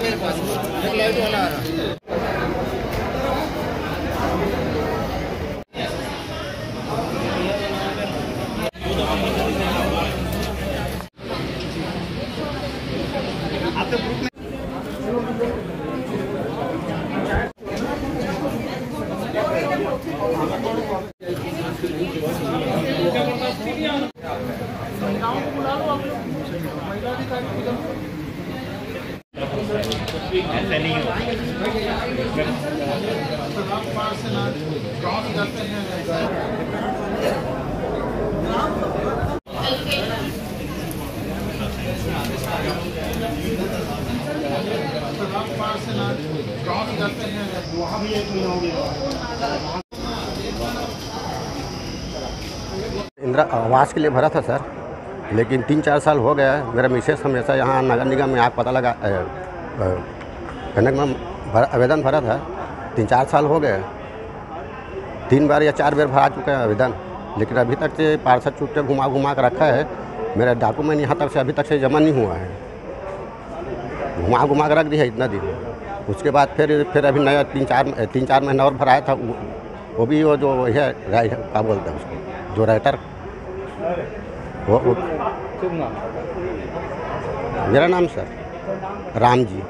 मेरे पास लाइट वाला आ रहा। ऐसा नहीं हो वहाँ भी 1 महीना हो गया। इंदिरा आवास के लिए भरा था सर, लेकिन 3-4 साल हो गया है। मेरा मिसेस हमेशा यहाँ नगर निगम में आग पता लगा कनक में आवेदन भरा था। 3-4 साल हो गए, 3 बार या 4 बार भरा चुका है आवेदन, लेकिन अभी तक से पार्षद चुटके घुमा कर रखा है। मेरा डॉक्यूमेंट यहाँ तक से अभी तक से जमा नहीं हुआ है, घुमा कर रख दिया इतना दिन। उसके बाद फिर अभी नया 3-4 महीना और भराया था, वो भी वो जो है क्या बोलते हैं उसको, जो राइटर वो मेरा नाम सर राम जी।